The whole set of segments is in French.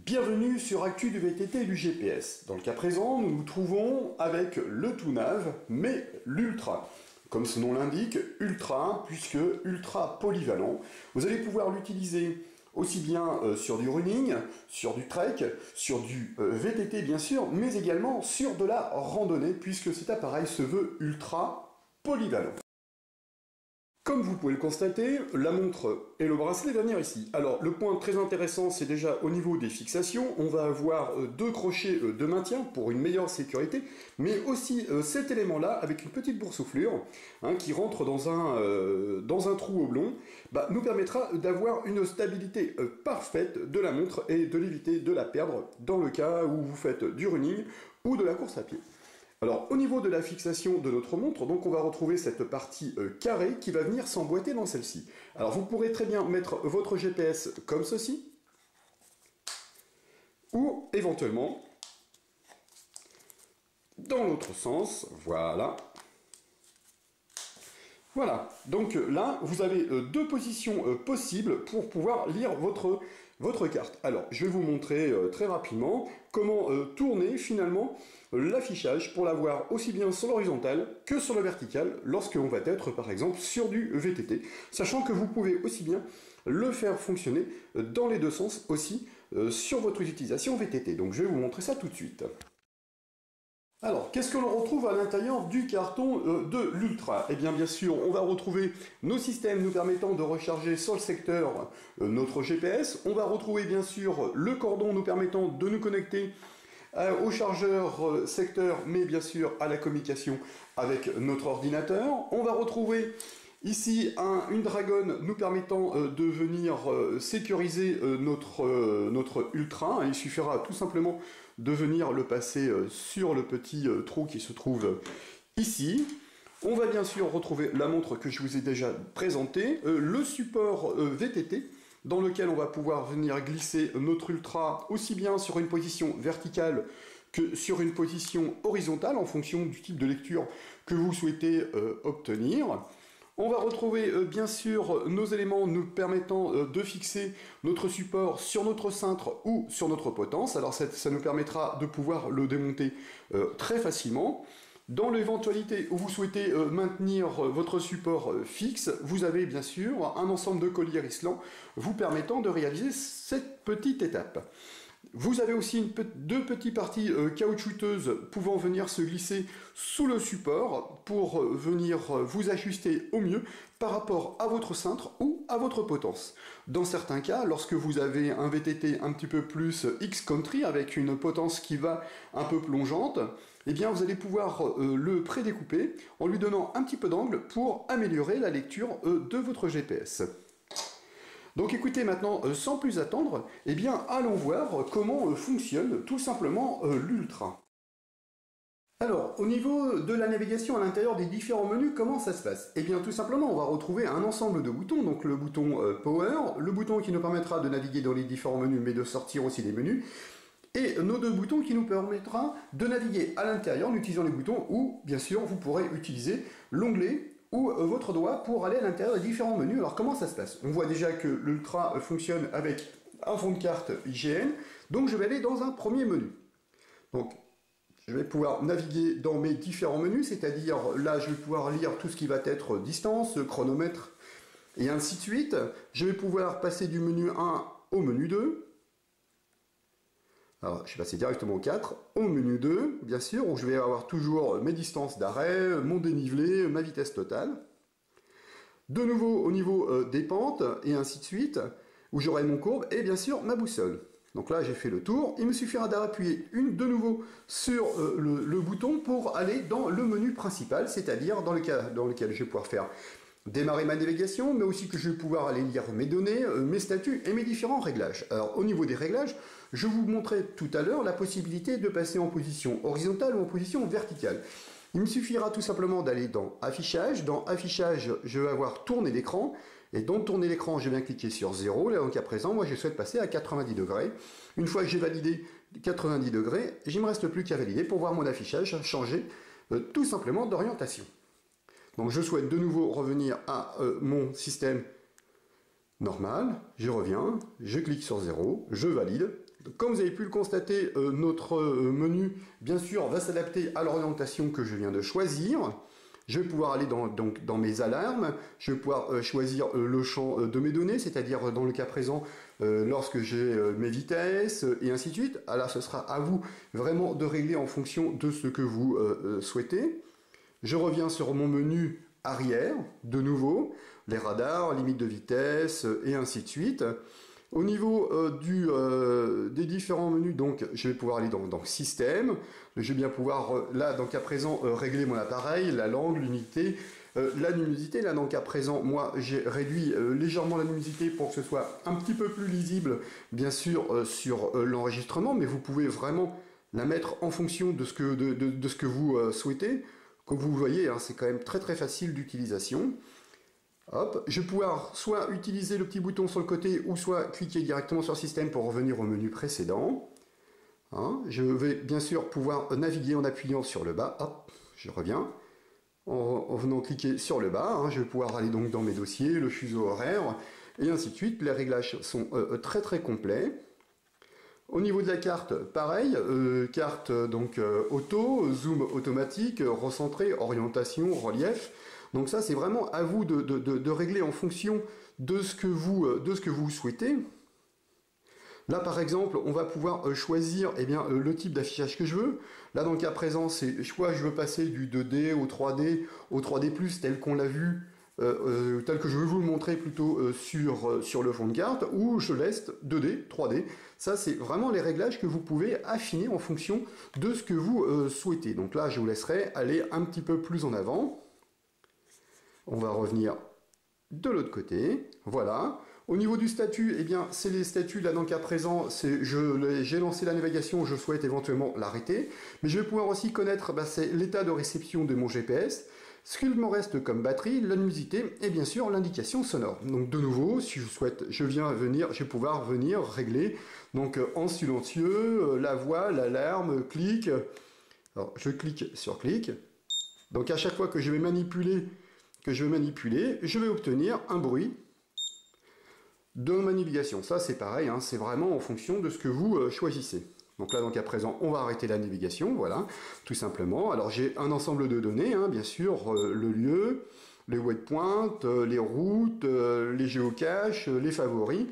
Bienvenue sur Actu du VTT et du GPS. Dans le cas présent, nous nous trouvons avec le TOUNAV, mais l'Ultra. Comme son nom l'indique, Ultra, puisque ultra polyvalent. Vous allez pouvoir l'utiliser aussi bien sur du running, sur du trek, sur du VTT bien sûr, mais également sur de la randonnée, puisque cet appareil se veut ultra polyvalent. Comme vous pouvez le constater, la montre et le bracelet va venir ici. Alors, le point très intéressant, c'est déjà au niveau des fixations. On va avoir deux crochets de maintien pour une meilleure sécurité, mais aussi cet élément-là, avec une petite boursouflure, qui rentre dans un trou oblong, nous permettra d'avoir une stabilité parfaite de la montre et de l'éviter de la perdre dans le cas où vous faites du running ou de la course à pied. Alors, au niveau de la fixation de notre montre, donc on va retrouver cette partie carrée qui va venir s'emboîter dans celle-ci. Alors, vous pourrez très bien mettre votre GPS comme ceci, ou éventuellement dans l'autre sens, voilà. Voilà, donc là, vous avez deux positions possibles pour pouvoir lire votre carte. Alors, je vais vous montrer très rapidement comment tourner finalement l'affichage pour l'avoir aussi bien sur l'horizontale que sur la verticale lorsque l'on va être par exemple sur du VTT, sachant que vous pouvez aussi bien le faire fonctionner dans les deux sens aussi sur votre utilisation VTT. Donc je vais vous montrer ça tout de suite. Alors, qu'est-ce que l'on retrouve à l'intérieur du carton de l'Ultra? Eh bien, bien sûr, on va retrouver nos systèmes nous permettant de recharger sur le secteur notre GPS. On va retrouver, bien sûr, le cordon nous permettant de nous connecter au chargeur secteur, mais bien sûr à la communication avec notre ordinateur. On va retrouver ici une dragonne nous permettant de venir sécuriser notre Ultra. Il suffira tout simplement de venir le passer sur le petit trou qui se trouve ici. On va bien sûr retrouver la montre que je vous ai déjà présentée, le support VTT, dans lequel on va pouvoir venir glisser notre Ultra aussi bien sur une position verticale que sur une position horizontale en fonction du type de lecture que vous souhaitez obtenir. On va retrouver bien sûr nos éléments nous permettant de fixer notre support sur notre cintre ou sur notre potence. Alors ça nous permettra de pouvoir le démonter très facilement. Dans l'éventualité où vous souhaitez maintenir votre support fixe, vous avez bien sûr un ensemble de colliers Rislan vous permettant de réaliser cette petite étape. Vous avez aussi deux petites parties caoutchouteuses pouvant venir se glisser sous le support pour venir vous ajuster au mieux par rapport à votre cintre ou à votre potence. Dans certains cas, lorsque vous avez un VTT un petit peu plus X-Country avec une potence qui va un peu plongeante, eh bien vous allez pouvoir le prédécouper en lui donnant un petit peu d'angle pour améliorer la lecture de votre GPS. Donc écoutez maintenant, sans plus attendre, eh bien allons voir comment fonctionne tout simplement l'Ultra. Alors, au niveau de la navigation à l'intérieur des différents menus, comment ça se passe? Eh bien tout simplement, on va retrouver un ensemble de boutons, donc le bouton Power, le bouton qui nous permettra de naviguer dans les différents menus, mais de sortir aussi des menus, et nos deux boutons qui nous permettra de naviguer à l'intérieur en utilisant les boutons, ou bien sûr vous pourrez utiliser l'onglet ou votre doigt pour aller à l'intérieur des différents menus. Alors comment ça se passe? On voit déjà que l'Ultra fonctionne avec un fond de carte IGN, donc je vais aller dans un premier menu. Donc je vais pouvoir naviguer dans mes différents menus, c'est-à-dire là je vais pouvoir lire tout ce qui va être distance, chronomètre et ainsi de suite. Je vais pouvoir passer du menu 1 au menu 2. Alors, je vais passer directement au 4, au menu 2, bien sûr, où je vais avoir toujours mes distances d'arrêt, mon dénivelé, ma vitesse totale. De nouveau, au niveau des pentes, et ainsi de suite, où j'aurai mon courbe, et bien sûr, ma boussole. Donc là, j'ai fait le tour. Il me suffira d'appuyer de nouveau sur le bouton pour aller dans le menu principal, c'est-à-dire dans lequel je vais pouvoir faire démarrer ma navigation, mais aussi que je vais pouvoir aller lire mes données, mes statuts et mes différents réglages. Alors au niveau des réglages, je vous montrais tout à l'heure la possibilité de passer en position horizontale ou en position verticale. Il me suffira tout simplement d'aller dans Affichage. Dans Affichage, je vais avoir Tourner l'écran. Et dans Tourner l'écran, je viens cliquer sur 0. Là, donc à présent, moi, je souhaite passer à 90 degrés. Une fois que j'ai validé 90 degrés, il ne me reste plus qu'à valider pour voir mon affichage changer tout simplement d'orientation. Donc je souhaite de nouveau revenir à mon système normal, je reviens, je clique sur 0, je valide, Comme vous avez pu le constater, notre menu, bien sûr, va s'adapter à l'orientation que je viens de choisir. Je vais pouvoir aller dans mes alarmes, je vais pouvoir choisir le champ de mes données, c'est-à-dire dans le cas présent, lorsque j'ai mes vitesses, et ainsi de suite. Alors ce sera à vous vraiment de régler en fonction de ce que vous souhaitez. Je reviens sur mon menu arrière, de nouveau, les radars, limite de vitesse, et ainsi de suite. Au niveau des différents menus, donc, je vais pouvoir aller dans Système. Je vais bien pouvoir, là, dans le cas présent, régler mon appareil, la langue, l'unité, la luminosité. Là, dans le cas présent, moi, j'ai réduit légèrement la luminosité pour que ce soit un petit peu plus lisible, bien sûr, sur l'enregistrement, mais vous pouvez vraiment la mettre en fonction de ce que vous souhaitez. Comme vous voyez, hein, c'est quand même très très facile d'utilisation. Hop, je vais pouvoir soit utiliser le petit bouton sur le côté ou soit cliquer directement sur Système pour revenir au menu précédent. Hein, je vais bien sûr pouvoir naviguer en appuyant sur le bas. Hop, je reviens. En venant cliquer sur le bas, hein, je vais pouvoir aller donc dans mes dossiers, le fuseau horaire, et ainsi de suite. Les réglages sont très très complets. Au niveau de la carte, pareil, carte donc auto, zoom automatique, recentré, orientation, relief. Donc ça, c'est vraiment à vous de régler en fonction de ce que vous souhaitez. Là, par exemple, on va pouvoir choisir le type d'affichage que je veux. Là, dans le cas présent, c'est soit je veux passer du 2D au 3D+, tel qu'on l'a vu, tel que je veux vous le montrer plutôt sur le fond de carte, ou je laisse 2D, 3D. Ça, c'est vraiment les réglages que vous pouvez affiner en fonction de ce que vous souhaitez. Donc là, je vous laisserai aller un petit peu plus en avant. On va revenir de l'autre côté. Voilà. Au niveau du statut, eh bien, c'est les statuts, là, dans le cas présent, j'ai lancé la navigation, je souhaite éventuellement l'arrêter. Mais je vais pouvoir aussi connaître, c'est l'état de réception de mon GPS, ce qu'il me reste comme batterie, la luminosité et bien sûr l'indication sonore. Donc de nouveau, si je souhaite, je vais pouvoir venir régler donc en silencieux, la voix, l'alarme, clic. Alors je clique sur clic. Donc à chaque fois que je vais manipuler, je vais obtenir un bruit de ma navigation. Ça c'est pareil, hein, c'est vraiment en fonction de ce que vous choisissez. Donc là, donc à présent, on va arrêter la navigation, voilà, tout simplement. Alors j'ai un ensemble de données, hein, bien sûr, le lieu, les waypoints, les routes, les géocaches, les favoris,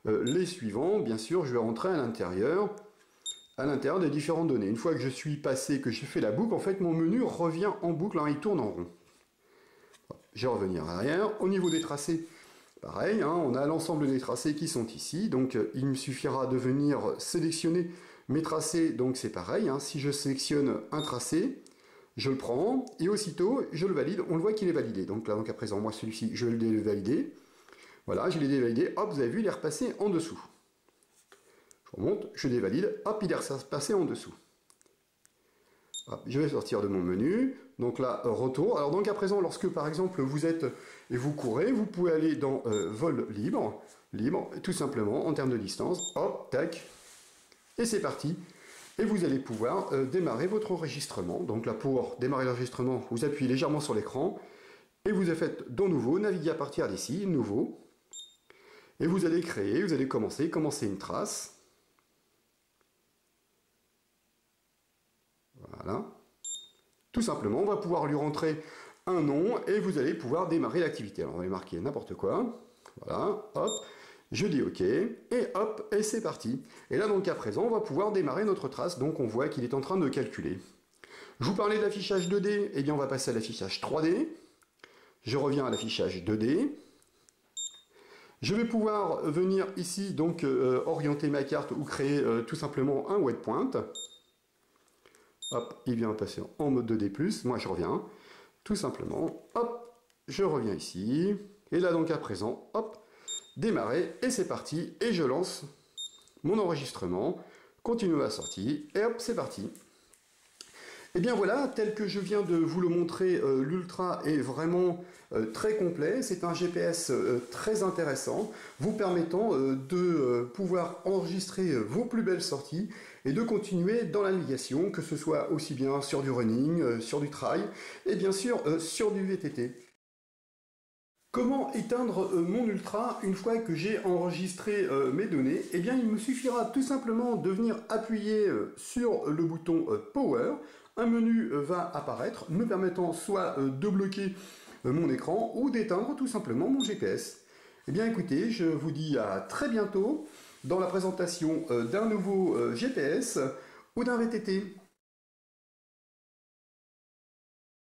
les suivants. Bien sûr, je vais rentrer à l'intérieur des différentes données. Une fois que je suis passé, que j'ai fait la boucle, en fait, mon menu revient en boucle, hein, il tourne en rond. Je vais revenir arrière. Au niveau des tracés, pareil, hein, on a l'ensemble des tracés qui sont ici. Donc il me suffira de venir sélectionner mes tracés, donc c'est pareil, hein, si je sélectionne un tracé, je le prends, et aussitôt, je le valide, on le voit qu'il est validé. Donc là, donc à présent, moi, celui-ci, je vais le valider. Voilà, je l'ai dévalidé, hop, vous avez vu, il est repassé en dessous. Je remonte, je dévalide, hop, il est repassé en dessous. Hop, je vais sortir de mon menu, donc là, retour. Alors donc à présent, lorsque par exemple, vous êtes et vous courez, vous pouvez aller dans vol libre, tout simplement, en termes de distance, hop, tac, et c'est parti. Et vous allez pouvoir démarrer votre enregistrement. Donc là, pour démarrer l'enregistrement, vous appuyez légèrement sur l'écran et vous faites dans Nouveau, naviguer à partir d'ici, Nouveau. Et vous allez créer, vous allez commencer une trace. Voilà. Tout simplement, on va pouvoir lui rentrer un nom et vous allez pouvoir démarrer l'activité. Alors on va marquer n'importe quoi. Voilà, hop. Je dis OK, et hop, et c'est parti. Et là, donc à présent, on va pouvoir démarrer notre trace, donc on voit qu'il est en train de calculer. Je vous parlais de l'affichage 2D, eh bien on va passer à l'affichage 3D. Je reviens à l'affichage 2D. Je vais pouvoir venir ici, donc orienter ma carte ou créer tout simplement un waypoint. Hop, il vient passer en mode 2D+, moi je reviens, tout simplement, hop, je reviens ici, et là donc à présent, hop, démarrer, et c'est parti, et je lance mon enregistrement, continue la sortie, et hop, c'est parti. Et bien voilà, tel que je viens de vous le montrer, l'Ultra est vraiment très complet. C'est un GPS très intéressant, vous permettant de pouvoir enregistrer vos plus belles sorties et de continuer dans la navigation, que ce soit aussi bien sur du running, sur du trail, et bien sûr sur du VTT. Comment éteindre mon Ultra une fois que j'ai enregistré mes données? Eh bien, il me suffira tout simplement de venir appuyer sur le bouton Power. Un menu va apparaître, me permettant soit de bloquer mon écran ou d'éteindre tout simplement mon GPS. Eh bien, écoutez, je vous dis à très bientôt dans la présentation d'un nouveau GPS ou d'un VTT.